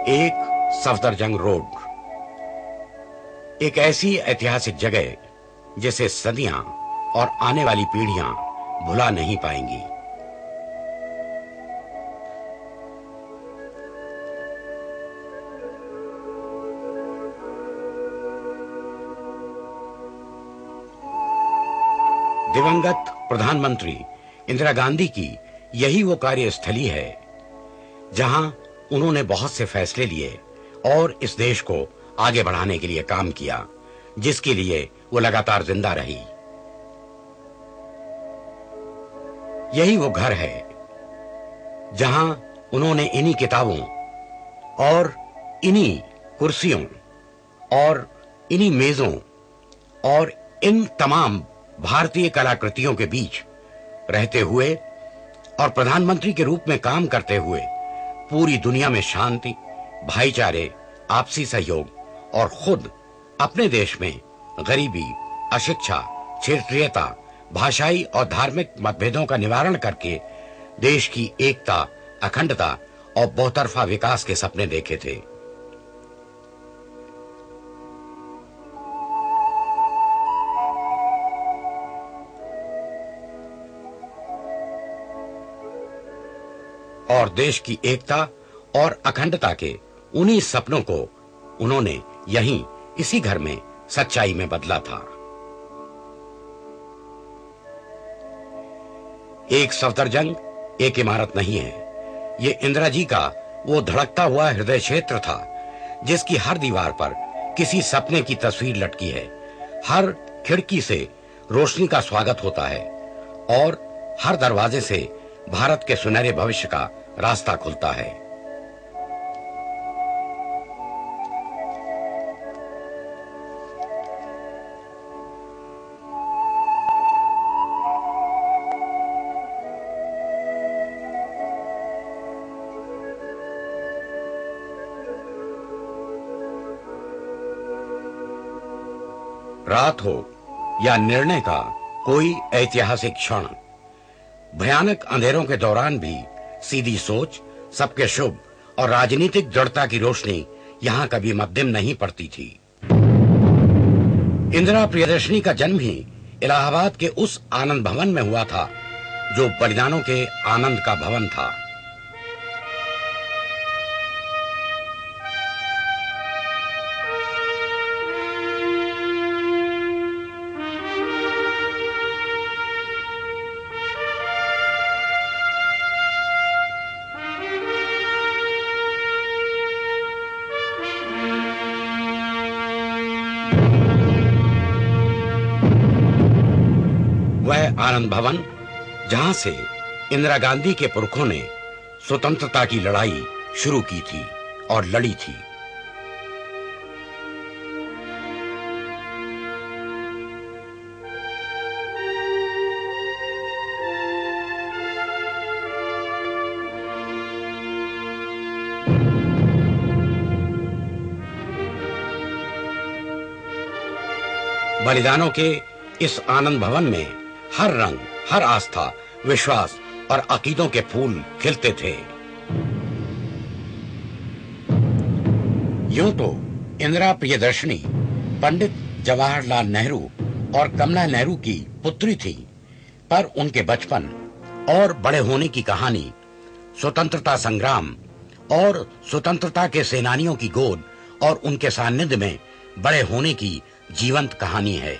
एक सफदरजंग रोड, एक ऐसी ऐतिहासिक जगह जिसे सदियां और आने वाली पीढ़ियां भुला नहीं पाएंगी। दिवंगत प्रधानमंत्री इंदिरा गांधी की यही वो कार्यस्थली है जहां उन्होंने बहुत से फैसले लिए और इस देश को आगे बढ़ाने के लिए काम किया, जिसके लिए वो लगातार जिंदा रही। यही वो घर है जहां उन्होंने इन्हीं किताबों और इन्हीं कुर्सियों और इन्हीं मेजों और इन तमाम भारतीय कलाकृतियों के बीच रहते हुए और प्रधानमंत्री के रूप में काम करते हुए पूरी दुनिया में शांति, भाईचारे, आपसी सहयोग और खुद अपने देश में गरीबी, अशिक्षा, क्षेत्रीयता, भाषाई और धार्मिक मतभेदों का निवारण करके देश की एकता, अखंडता और बहुतरफा विकास के सपने देखे थे। और देश की एकता और अखंडता के उन्हीं सपनों को उन्होंने यहीं इसी घर में सच्चाई में बदला था। एक सफदरजंग एक इमारत नहीं है, ये इंदिरा जी का वो धड़कता हुआ हृदय क्षेत्र था जिसकी हर दीवार पर किसी सपने की तस्वीर लटकी है, हर खिड़की से रोशनी का स्वागत होता है और हर दरवाजे से भारत के सुनहरे भविष्य का रास्ता खुलता है। रात हो या निर्णय का कोई ऐतिहासिक क्षण, भयानक अंधेरों के दौरान भी सीधी सोच, सबके शुभ और राजनीतिक दृढ़ता की रोशनी यहां कभी मद्दिम नहीं पड़ती थी। इंदिरा प्रियदर्शनी का जन्म ही इलाहाबाद के उस आनंद भवन में हुआ था जो बलिदानों के आनंद का भवन था। वह आनंद भवन जहां से इंदिरा गांधी के पुरखों ने स्वतंत्रता की लड़ाई शुरू की थी और लड़ी थी। बलिदानों के इस आनंद भवन में हर रंग, हर आस्था, विश्वास और अकीदों के फूल खिलते थे। यूं तो इंदिरा प्रियदर्शनी पंडित जवाहरलाल नेहरू और कमला नेहरू की पुत्री थी, पर उनके बचपन और बड़े होने की कहानी स्वतंत्रता संग्राम और स्वतंत्रता के सेनानियों की गोद और उनके सानिध्य में बड़े होने की जीवंत कहानी है।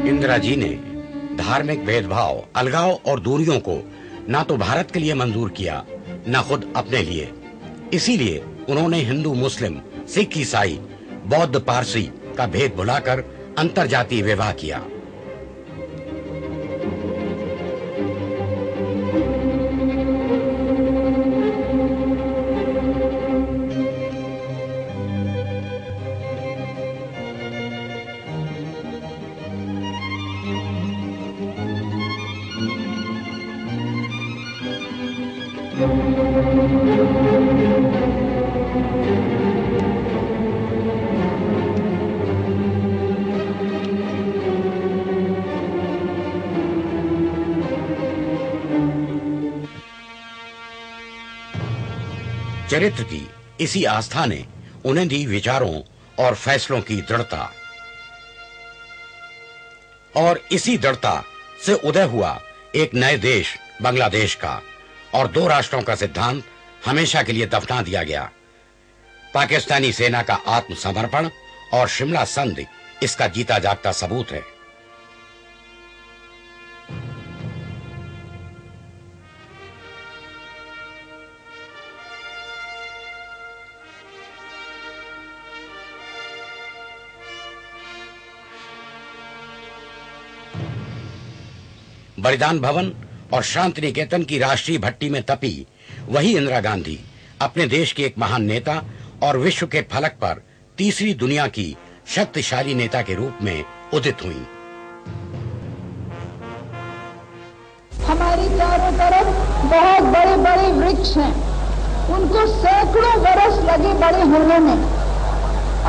इंदिरा जी ने धार्मिक भेदभाव, अलगाव और दूरियों को ना तो भारत के लिए मंजूर किया, ना खुद अपने लिए। इसीलिए उन्होंने हिंदू, मुस्लिम, सिख, ईसाई, बौद्ध, पारसी का भेद भुलाकर अंतरजातीय विवाह किया। चरित्र की इसी आस्था ने उन्हें दी विचारों और फैसलों की दृढ़ता, और इसी दृढ़ता से उदय हुआ एक नए देश बांग्लादेश का, और दो राष्ट्रों का सिद्धांत हमेशा के लिए दफना दिया गया। पाकिस्तानी सेना का आत्मसमर्पण और शिमला संधि इसका जीता जागता सबूत है। बलिदान भवन और शांति निकेतन की राष्ट्रीय भट्टी में तपी वही इंदिरा गांधी अपने देश की एक महान नेता और विश्व के फलक पर तीसरी दुनिया की शक्तिशाली नेता के रूप में उदित हुई। हमारी चारों तरफ बहुत बड़े बड़े वृक्ष हैं, उनको सैकड़ों बरस लगे बड़े होने में।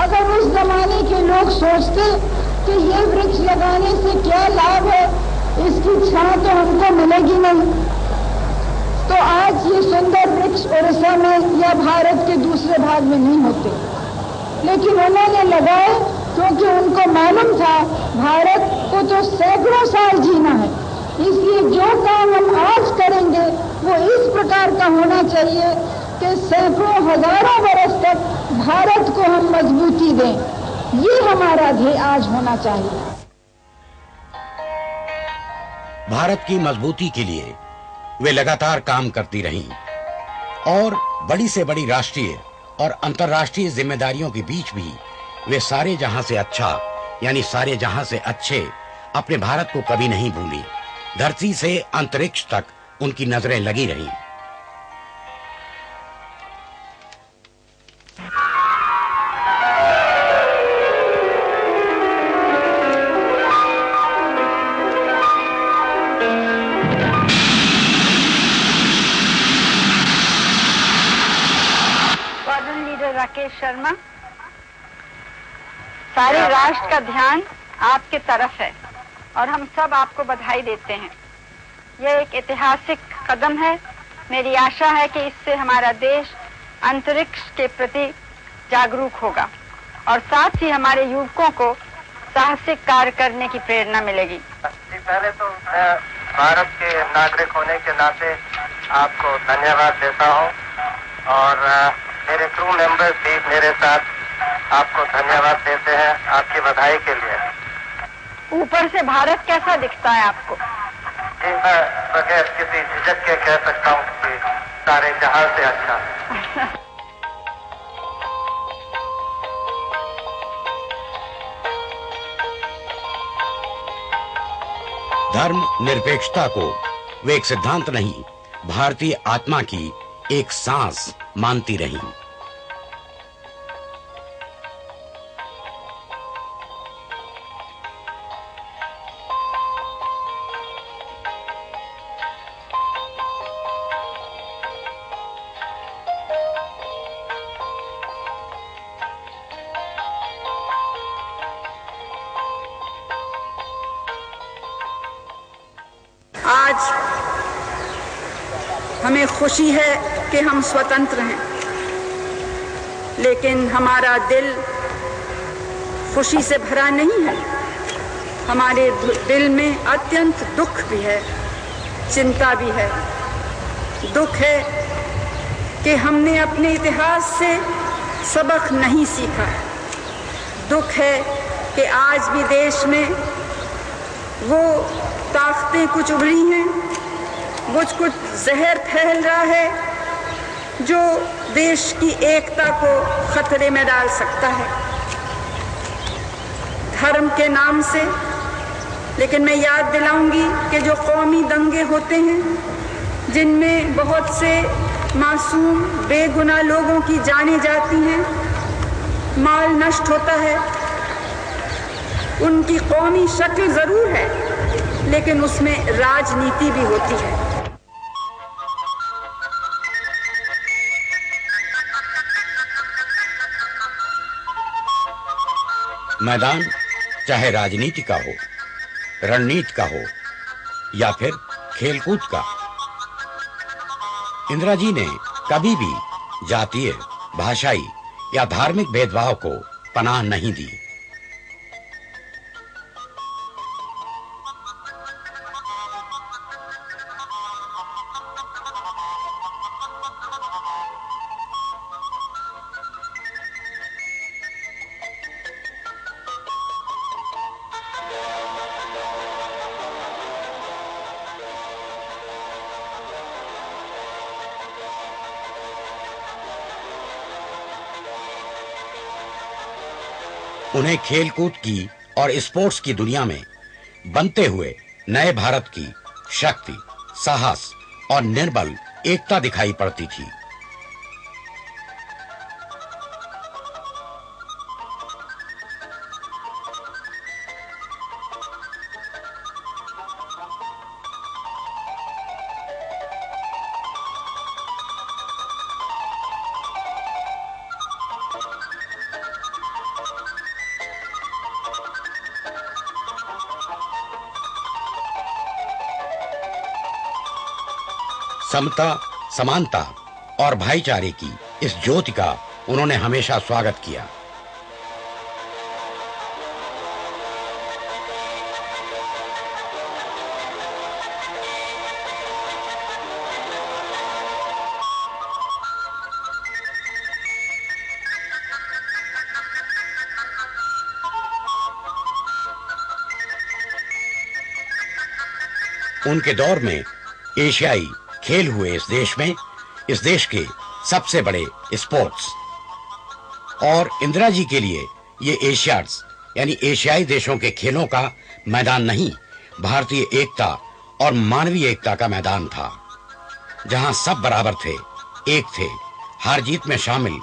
अगर उस जमाने के लोग सोचते कि ये वृक्ष लगाने से क्या लाभ है, इसकी छां तो हमको मिलेगी नहीं, तो आज ये सुंदर वृक्ष उड़ीसा में या भारत के दूसरे भाग में नहीं होते। लेकिन उन्होंने लगाए क्योंकि उनको मालूम था भारत को तो सैकड़ों साल जीना है, इसलिए जो काम हम आज करेंगे वो इस प्रकार का होना चाहिए कि सैकड़ों हजारों बरस तक भारत को हम मजबूती दें। ये हमारा ध्येय आज होना चाहिए। भारत की मजबूती के लिए वे लगातार काम करती रहीं और बड़ी से बड़ी राष्ट्रीय और अंतर्राष्ट्रीय जिम्मेदारियों के बीच भी वे सारे जहां से अच्छा यानी सारे जहां से अच्छे अपने भारत को कभी नहीं भूली। धरती से अंतरिक्ष तक उनकी नजरें लगी रहीं। राकेश शर्मा, सारे राष्ट्र का ध्यान आपके तरफ है और हम सब आपको बधाई देते हैं। यह एक ऐतिहासिक कदम है। मेरी आशा है कि इससे हमारा देश अंतरिक्ष के प्रति जागरूक होगा और साथ ही हमारे युवकों को साहसिक कार्य करने की प्रेरणा मिलेगी। पहले तो मैं भारत के नागरिक होने के नाते आपको धन्यवाद देता हूँ और मेरे क्रू मेंबर्स भी मेरे साथ आपको धन्यवाद देते हैं आपकी बधाई के लिए। ऊपर से भारत कैसा दिखता है आपको? जी, मैं बगैर किसी झिझक के कह सकता हूँ कि सारे जहां से अच्छा। धर्म निरपेक्षता को वे एक सिद्धांत नहीं, भारतीय आत्मा की एक सांस मानती रहीं। आज हमें खुशी है कि हम स्वतंत्र हैं, लेकिन हमारा दिल खुशी से भरा नहीं है। हमारे दिल में अत्यंत दुख भी है, चिंता भी है। दुख है कि हमने अपने इतिहास से सबक नहीं सीखा। दुख है कि आज भी देश में वो ताकतें कुछ उभरी हैं, कुछ जहर फैल रहा है जो देश की एकता को खतरे में डाल सकता है धर्म के नाम से। लेकिन मैं याद दिलाऊंगी कि जो कौमी दंगे होते हैं जिनमें बहुत से मासूम बेगुनाह लोगों की जानें जाती हैं, माल नष्ट होता है, उनकी कौमी शक्ल जरूर है लेकिन उसमें राजनीति भी होती है। मैदान चाहे राजनीति का हो, रणनीति का हो या फिर खेलकूद का, इंदिरा जी ने कभी भी जातीय, भाषाई या धार्मिक भेदभाव को पनाह नहीं दी। उन्हें खेलकूद की और स्पोर्ट्स की दुनिया में बनते हुए नए भारत की शक्ति, साहस और निर्बल एकता दिखाई पड़ती थी। समता, समानता और भाईचारे की इस ज्योति का उन्होंने हमेशा स्वागत किया। उनके दौर में एशियाई खेल हुए इस देश के सबसे बड़े स्पोर्ट्स, और इंदिरा जी के लिए ये एशियाड्स यानी एशियाई देशों के खेलों का मैदान नहीं, भारतीय एकता और मानवीय एकता का मैदान था, जहां सब बराबर थे, एक थे, हार जीत में शामिल,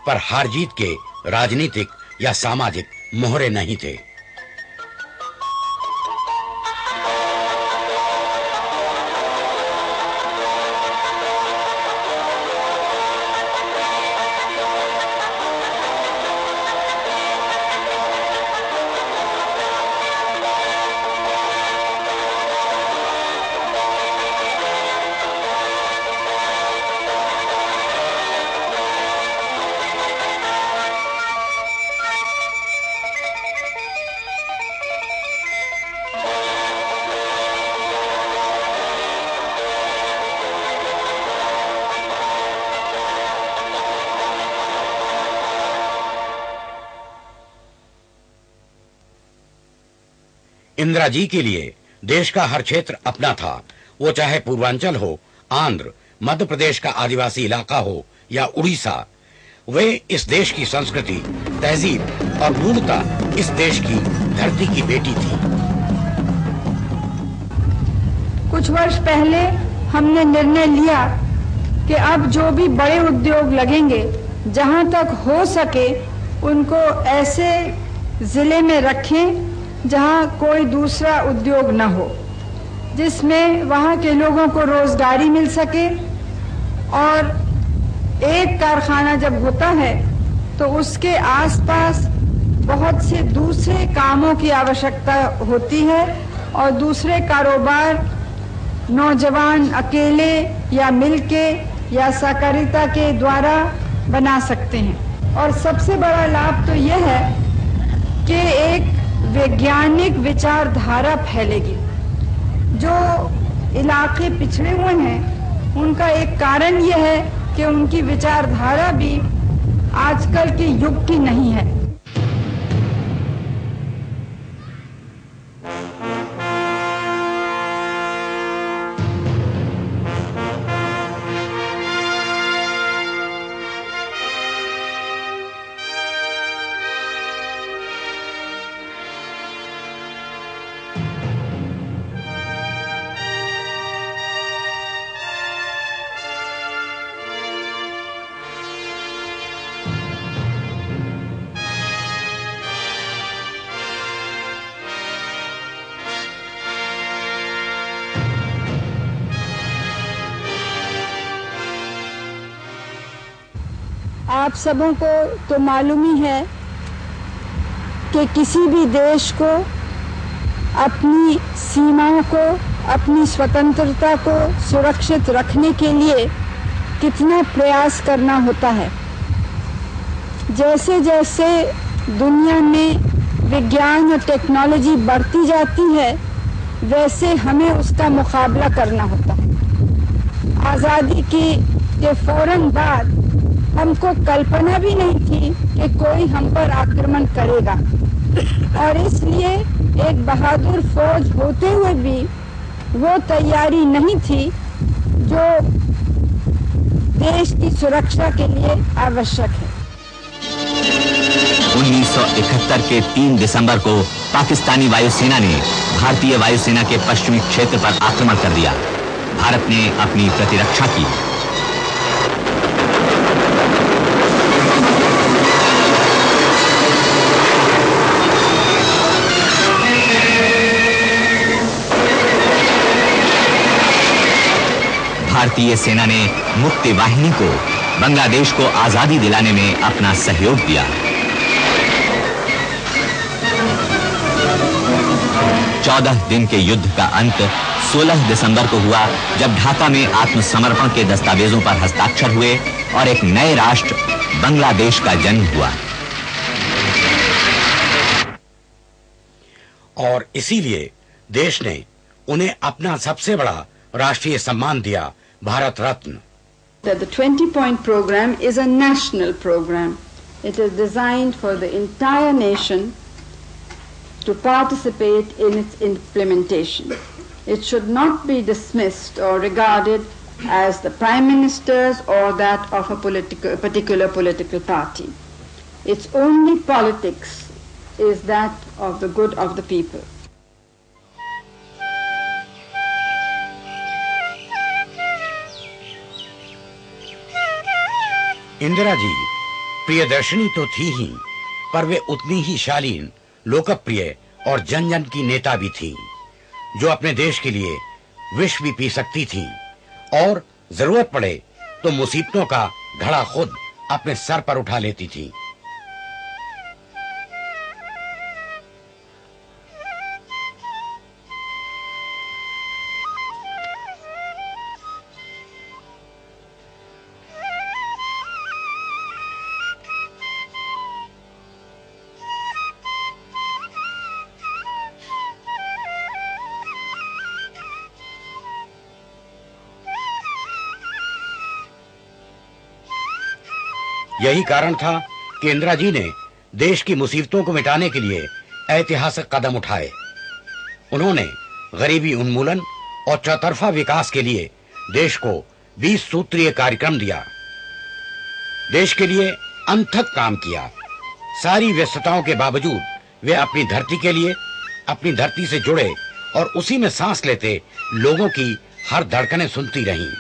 पर हार जीत के राजनीतिक या सामाजिक मोहरे नहीं थे। इंदिरा जी के लिए देश का हर क्षेत्र अपना था, वो चाहे पूर्वांचल हो, आंध्र, मध्य प्रदेश का आदिवासी इलाका हो या उड़ीसा। वे इस देश की संस्कृति, तहजीब और मूलतः इस देश की धरती की बेटी थी। कुछ वर्ष पहले हमने निर्णय लिया कि अब जो भी बड़े उद्योग लगेंगे, जहां तक हो सके उनको ऐसे जिले में रखें जहां कोई दूसरा उद्योग न हो, जिसमें वहां के लोगों को रोजगारी मिल सके। और एक कारखाना जब होता है तो उसके आसपास बहुत से दूसरे कामों की आवश्यकता होती है और दूसरे कारोबार नौजवान अकेले या मिलके या सहकारिता के द्वारा बना सकते हैं। और सबसे बड़ा लाभ तो यह है कि एक वैज्ञानिक विचारधारा फैलेगी। जो इलाके पिछड़े हुए हैं उनका एक कारण यह है कि उनकी विचारधारा भी आजकल के युग की नहीं है। आप सबों को तो मालूम ही है कि किसी भी देश को अपनी सीमाओं को, अपनी स्वतंत्रता को सुरक्षित रखने के लिए कितना प्रयास करना होता है। जैसे जैसे दुनिया में विज्ञान और टेक्नोलॉजी बढ़ती जाती है वैसे हमें उसका मुकाबला करना होता है। आज़ादी के फौरन बाद हमको कल्पना भी नहीं थी कि कोई हम पर आक्रमण करेगा, और इसलिए एक बहादुर फौज होते हुए भी वो तैयारी नहीं थी जो देश की सुरक्षा के लिए आवश्यक है। 1971 के 3 दिसंबर को पाकिस्तानी वायुसेना ने भारतीय वायुसेना के पश्चिमी क्षेत्र पर आक्रमण कर दिया। भारत ने अपनी प्रतिरक्षा की। भारतीय सेना ने मुक्ति वाहिनी को बांग्लादेश को आजादी दिलाने में अपना सहयोग दिया। 14 दिन के युद्ध का अंत 16 दिसंबर को हुआ, जब ढाका में आत्मसमर्पण के दस्तावेजों पर हस्ताक्षर हुए और एक नए राष्ट्र बांग्लादेश का जन्म हुआ। और इसीलिए देश ने उन्हें अपना सबसे बड़ा राष्ट्रीय सम्मान दिया, Bharat Ratna. The 20-point program is a national program. It is designed for the entire nation to participate in its implementation. It should not be dismissed or regarded as the Prime Minister's or that of a particular political party. Its only politics is that of the good of the people. Indira ji Priyadarshini तो थी ही, पर वे उतनी ही शालीन, लोकप्रिय और जन जन की नेता भी थी, जो अपने देश के लिए विष भी पी सकती थी और जरूरत पड़े तो मुसीबतों का घड़ा खुद अपने सर पर उठा लेती थी। यही कारण था कि इंदिरा जी ने देश की मुसीबतों को मिटाने के लिए ऐतिहासिक कदम उठाए। उन्होंने गरीबी उन्मूलन और चौतरफा विकास के लिए देश को 20 सूत्रीय कार्यक्रम दिया। देश के लिए अनथक काम किया। सारी व्यस्तताओं के बावजूद वे अपनी धरती के लिए, अपनी धरती से जुड़े और उसी में सांस लेते लोगों की हर धड़कनें सुनती रहीं।